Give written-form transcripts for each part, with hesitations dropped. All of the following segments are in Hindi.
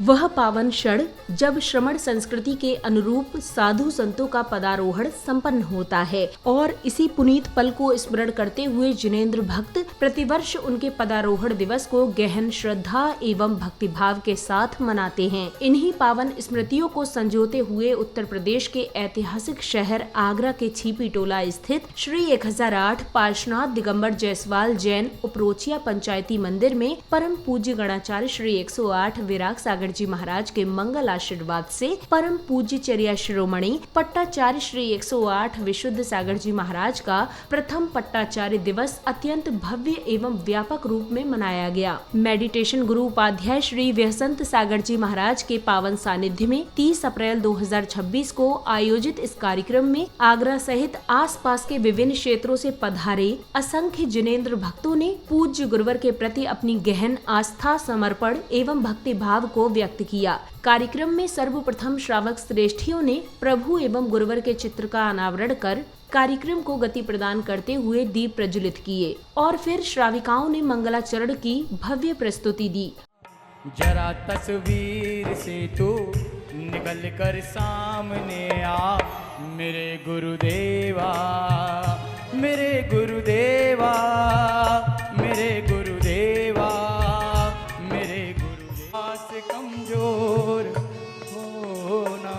वह पावन क्षण जब श्रमण संस्कृति के अनुरूप साधु संतों का पदारोहण संपन्न होता है और इसी पुनीत पल को स्मरण करते हुए जिनेंद्र भक्त प्रतिवर्ष उनके पदारोहण दिवस को गहन श्रद्धा एवं भक्तिभाव के साथ मनाते हैं। इन्हीं पावन स्मृतियों को संजोते हुए उत्तर प्रदेश के ऐतिहासिक शहर आगरा के छिपी टोला स्थित श्री 1008 पार्श्वनाथ दिगंबर जायसवाल जैन उपरोचिया पंचायती मंदिर में परम पूज्य गणाचार्य श्री 108 विराग सागर जी महाराज के मंगल आशीर्वाद से परम पूज्य चर्या शिरोमणि पट्टाचार्य श्री 108 विशुद्ध सागर जी महाराज का प्रथम पट्टाचार्य दिवस अत्यंत भव्य एवं व्यापक रूप में मनाया गया। मेडिटेशन गुरु उपाध्याय श्री व्यसंत सागर जी महाराज के पावन सानिध्य में 30 अप्रैल 2026 को आयोजित इस कार्यक्रम में आगरा सहित आसपास के विभिन्न क्षेत्रों से पधारे असंख्य जिनेंद्र भक्तों ने पूज्य गुरुवर के प्रति अपनी गहन आस्था, समर्पण एवं भक्ति भाव को व्यक्त किया। कार्यक्रम में सर्वप्रथम श्रावक श्रेष्ठियों ने प्रभु एवं गुरुवर के चित्र का अनावरण कर कार्यक्रम को गति प्रदान करते हुए दीप प्रज्वलित किए और फिर श्राविकाओं ने मंगलाचरण की भव्य प्रस्तुति दी। जरा तस्वीर से तू निकल कर सामने आ, मेरे गुरुदेवा, मेरे गुरुदेवा, मेरे गुरुदेवा, मेरे गुरुदेवा से कमजोर होना।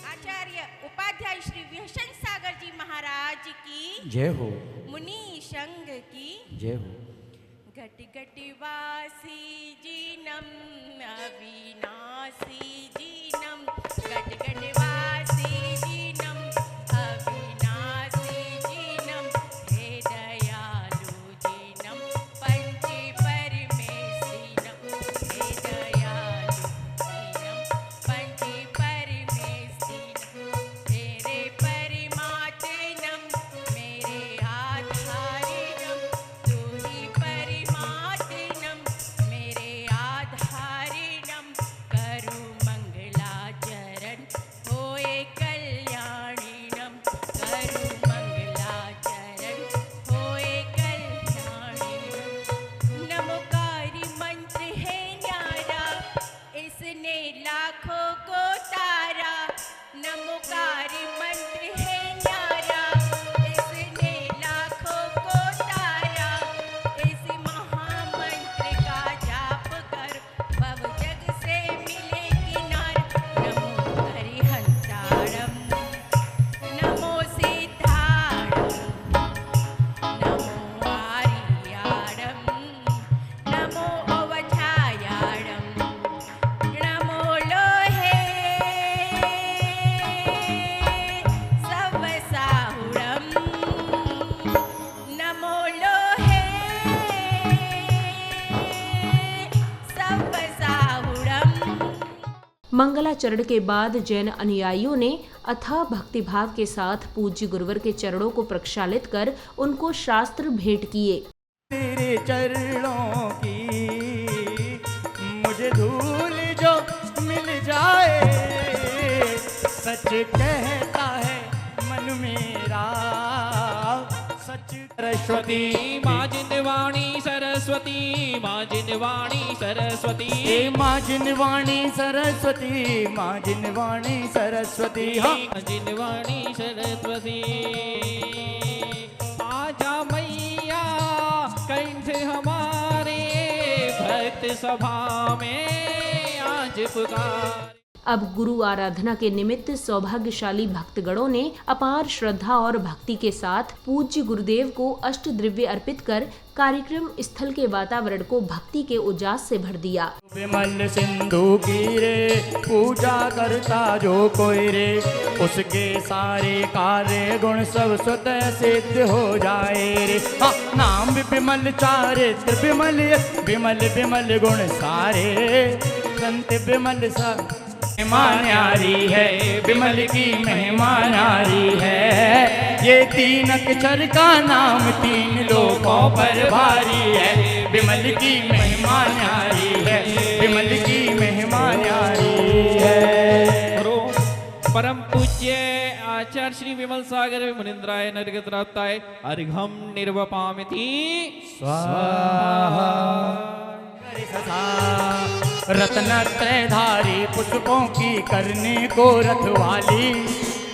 आचार्य उपाध्याय श्री व्यसन सागर जी महाराज की जय हो, मुनि संघ की जय हो। घट घट वासी जीनम अविनाशी जीनम, घट घट वासी जीनम अविनाशी जीनम, हे दयालु जीनम पंच परमेशीनम, हे दयालु जीनम पंच परमेशीनम, तेरे परमात्मनम मेरे आधारिणम, तू ही परमात्मनम मेरे आधारिणम, करु मंगलाचरण होए कल्याणिनम, करु मंगलाचरण होए कल्याणिनम। नमोकारी मंत्र है न्यारा, इसने लाखों को तारा, नमोकारी मंत्र है न्यारा, इसने लाखों को तारा, इस महामंत्र का जाप कर भव जग से मिले किनार। नमो हरिहंतारम, नमो सिद्धारम, नमो आर्यारम, नमो अवधायारम, नमो लोहे सवसाहुरम, नमो लोहे सवसाहुरम। मंगलाचरण के बाद जैन अनुयायियों ने अथाह भक्तिभाव के साथ पूज्य गुरुवर के चरणों को प्रक्षालित कर उनको शास्त्र भेंट किए। तेरे चरणों की मुझे धूल जो मिल जाए, सच कहता है मन मेरा, सच। सरस्वती माँ जिनवाणी सरस्वती, माँ जिनवाणी सरस्वती, हे माँ जिनवाणी सरस्वती, माँ जिनवाणी सरस्वती, हाँ माँ जिनवाणी सरस्वती। आजा मैया कंठ हमारे, भक्त सभा में आज पुकार। अब गुरु आराधना के निमित्त सौभाग्यशाली भक्तगणों ने अपार श्रद्धा और भक्ति के साथ पूज्य गुरुदेव को अष्ट द्रव्य अर्पित कर कार्यक्रम स्थल के वातावरण को भक्ति के उजास से भर दिया। विमल सिंधु की रे पूजा करता जो कोई रे, उसके सारे कार्य गुण सब स्वतः सिद्ध हो जाए रे। हाँ, नाम विमल चारित्र विमल, विमल विमल गुण सारे, संत विमल सा महिमा न्यारी है, विमल की महिमा न्यारी है। ये तीन अक्षर का नाम तीन लोकों पर भारी है, विमल की महिमा न्यारी है, विमल की महिमा न्यारी है। परम पूज्य आचार्य श्री विमल सागर मुनिंद्राय निर्गतराताय अर्घम निर्वपामिति स्वाहा। रत्नत्रयधारी पुष्पों की करने को रखवाली,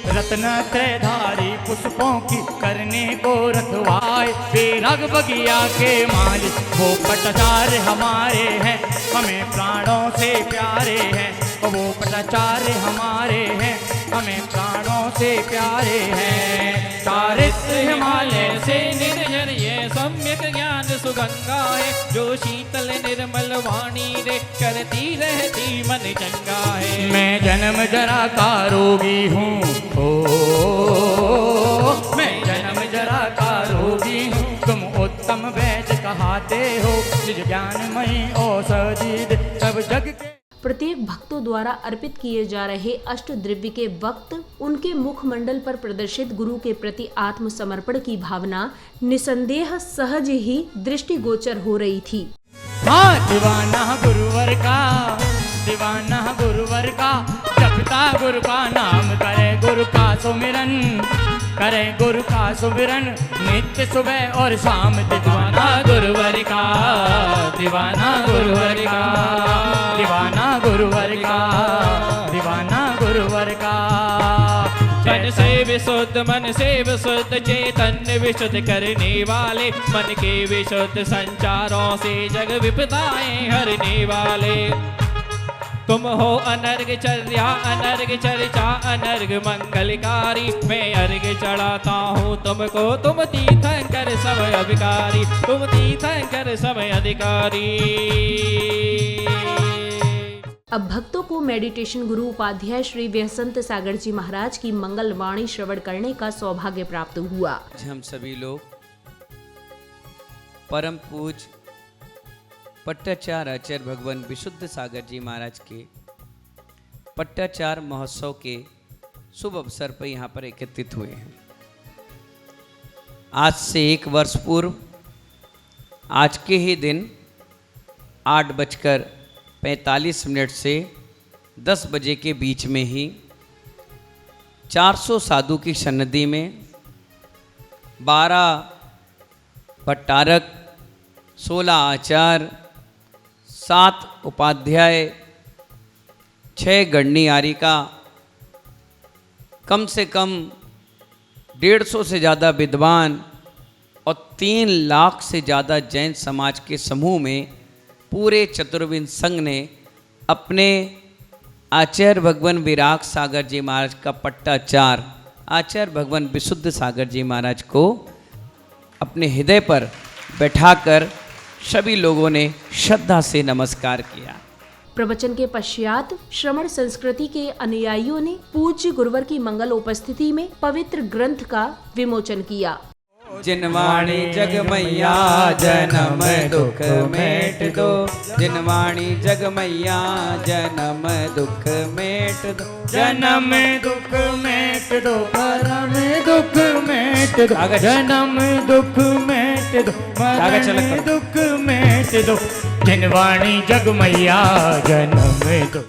रत्नत्रयधारी पुष्पों की करने को रखवाए। बेरग बगिया के मालिक वो पटाचार्य हमारे हैं, हमें प्राणों से प्यारे हैं। वो पटाचार्य हमारे हैं, हमें प्राणों से प्यारे हैं। चारित्र हिमालय से निर्जर ये सम्यक ज्ञान सुगंगा है, जो शीतल निर्मल वाणी रे करती रहती मन चंगा है। मैं जन्म जरा का रोगी हूँ, मैं जन्म जरा का रोगी हूँ, तुम उत्तम वैद्य कहाते हो। निज ज्ञानमयी औषधि दे सब जग के। प्रत्येक भक्तों द्वारा अर्पित किए जा रहे अष्ट द्रव्य के वक्त उनके मुखमंडल पर प्रदर्शित गुरु के प्रति आत्मसमर्पण की भावना निसंदेह सहज ही दृष्टिगोचर हो रही थी। हाँ, दीवाना गुरुवर का, दीवाना गुरुवर का, जपता गुरु का नाम, करे गुरु का सुमिरन, करे गुरु का सुमिरन नित्य सुबह और शाम। दीवाना गुरुवर का, दीवाना गुरुवर का, दीवाना गुरुवर का, दीवाना गुरुवर का। तन से विशुद्ध मन से विशुद्ध चैतन्य विशुद्ध करने वाले, मन के विशुद्ध संचारों से जग विपदाएं हरने वाले। तुम हो अनर्घ चर्या अनर्घ चर्चा अनर्घ मंगलकारी, मैं अर्घ चढ़ाता हूँ तुमको, तुम तीर्थंकर सब अधिकारी, तुम तीर्थंकर सब अधिकारी। अब भक्तों को मेडिटेशन गुरु उपाध्याय श्री व्यसंत सागर जी महाराज की मंगल वाणी श्रवण करने का सौभाग्य प्राप्त हुआ। हम सभी लोग परम पूज पट्टाचार्य आचार्य भगवान विशुद्ध सागर जी महाराज के पट्टाचार्य महोत्सव के शुभ अवसर पर यहाँ पर एकत्रित हुए हैं। आज से 1 वर्ष पूर्व आज के ही दिन 8:45 से 10 बजे के बीच में ही 400 साधु की सन्निधि में 12 भट्टारक, 16 आचार्य, 7 उपाध्याय, 6 गणनीयारिका, कम से कम 150 से ज़्यादा विद्वान और 3 लाख से ज़्यादा जैन समाज के समूह में पूरे चतुर्विंद संघ ने अपने आचार्य भगवान विराग सागर जी महाराज का पट्टाचार्य आचार्य भगवान विशुद्ध सागर जी महाराज को अपने हृदय पर बैठाकर सभी लोगों ने श्रद्धा से नमस्कार किया। प्रवचन के पश्चात श्रमण संस्कृति के अनुयायियों ने पूज्य गुरुवर की मंगल उपस्थिति में पवित्र ग्रंथ का विमोचन किया। जिनवाणी जग मैया जन्म दुख मेट दो, जिनवाणी जग मैया जन्म दुख मेट दो, जन्म दुख मेट दो, परम दुख मेट दो, जन्म दुख मेट दो, परम दुख मेट दो, जिनवाणी जग मैया जन्म दो।